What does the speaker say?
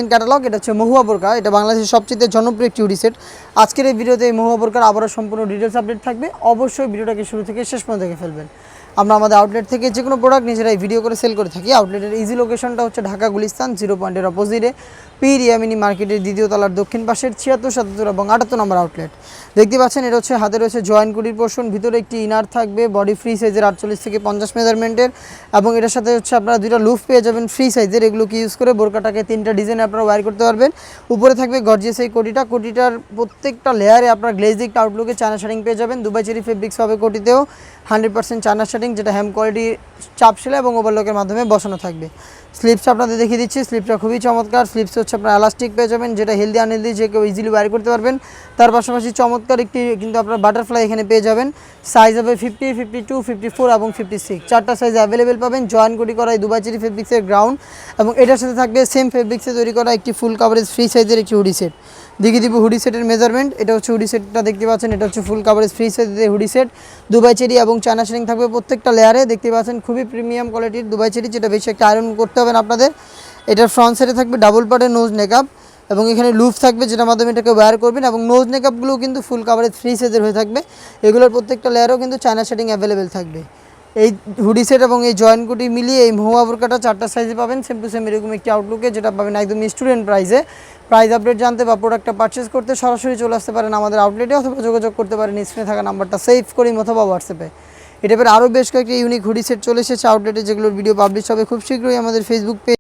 Catalogue. এটা হচ্ছে মহুয়া বোরকা, এটা বাংলাদেশের সবচেয়ে জনপ্রিয় একটি হুডি সেট। আজকের এই ভিডিওতে এই মহুয়া বোরকার আবারও সম্পূর্ণ ডিটেলস আপডেট থাকবে, অবশ্যই ভিডিওটাকে শুরু থেকে শেষ পর্যন্ত দেখে ফেলবেন। আমরা আমাদের আউটলেট থেকে যে কোনো প্রোডাক্ট নিজেরাই ভিডিও করে সেল করে থাকি। আউটলেটের ইজি লোকেশনটা হচ্ছে ঢাকা গুলিস্তান 0 পয়েন্টের অপোজিটে পীর ইয়ামিনী মার্কেটের দ্বিতীয় তলার দক্ষিণ পাশের 76, 77 এবং 78 নম্বর আউটলেট। দেখতে পাচ্ছেন এটা হচ্ছে হাতে রয়েছে জয়েন্ট কুটির পোর্শন, ভিতরে একটি ইনার থাকবে বডি ফ্রি সাইজের 48 থেকে 50 মেজারমেন্টের, এবং এটার সাথে হচ্ছে আপনারা দুইটা লুফ পেয়ে যাবেন ফ্রি সাইজের। এগুলোকে ইউজ করে বোরকাটাকে 3টা ডিজাইনে আপনারা ওয়্যার করতে পারবেন। উপরে থাকবে গর্জিয়াস এই কোটিটার প্রত্যেকটা লেয়ারে আপনারা গ্লেজিং আউটলুকে চায়না শাড়িং পেয়ে যাবেন। দুবাই চেরি ফেব্রিক্স হবে কোটিতেও 100% চায়না শাড়িং, যেটা হ্যাম কোয়ালিটি চাপ সেলাই এবং ওভারলকের মাধ্যমে বসানো থাকবে। স্লিপস আপনাদের দেখিয়ে দিচ্ছি, স্লিপটা খুবই চমৎকার। স্লিপস হচ্ছে আপনারা এলাস্টিক পেয়ে যাবেন, যেটা হেলদি আনহেলদি যে কেউ ইজিলি ওয়্যার করতে পারবেন। তার পাশাপাশি চমৎকার একটি কিন্তু আপনারা বাটারফ্লাই এখানে পেয়ে যাবেন। সাইজ হবে 50, 52, 54 এবং 56, 4টা সাইজ অ্যাভেলেবেল পাবেন। জয়েন কোটি করা এই দুবাই চেরি ফেব্রিক্সের গ্রাউন্ড, এবং এটার সাথে থাকবে সেম ফেব্রিক্সে তৈরি করা একটি ফুল কাভারেজ ফ্রি সাইজের একটি হুডি সেট। দেখিয়ে দিব হুডি সেটের মেজারমেন্ট। এটা হচ্ছে হুডি সেটটা দেখতে পাচ্ছেন, এটা হচ্ছে ফুল কাভারেজ ফ্রি সাইজের হুডি সেট। দুবাই চেরি এবং চায়না শাড়িং থাকবে প্রত্যেকটা লেয়ারে। দেখতে পাচ্ছেন খুবই প্রিমিয়াম কোয়ালিটির দুবাই চেরি, যেটা বেশি একটা আয়রন করতে হবে না আপনাদের। এটার ফ্রন্ট সাইডে থাকবে ডাবল পার্টের নোজ নেকআপ, এবং এখানে লুপ থাকবে যেটার মাধ্যমে এটাকে ওয়্যার করবেন, এবং নোজ নেকআপগুলোও কিন্তু ফুল কাভারেজ ফ্রি সাইজের হয়ে থাকবে। এগুলোর প্রত্যেকটা লেয়ারও কিন্তু চায়না শাড়িং অ্যাভেলেবেল থাকবে। এই হুডি সেট এবং এই জয়েন্ট কুটি মিলিয়ে এই মহুয়া বোরকাটা 4টা সাইজে পাবেন, সেম টু সেম এরকম একটি আউটলুকে, যেটা পাবেন একদম স্টুডেন্ট প্রাইসে। প্রাইস আপডেট জানতে বা প্রোডাক্টটা পারচেস করতে সরাসরি চলে আসতে পারেন আমাদের আউটলেটে, অথবা যোগাযোগ করতে পারেন স্ক্রিনে থাকা নাম্বারটা সেভ করি অথবা হোয়াটসঅ্যাপে। এটা আরও বেশ কয়েকটি ইউনিক হুডি সেট চলে এসেছে আউটলেটে, যেগুলোর ভিডিও পাবলিশ হবে খুব শীঘ্রই আমাদের ফেসবুক পেজ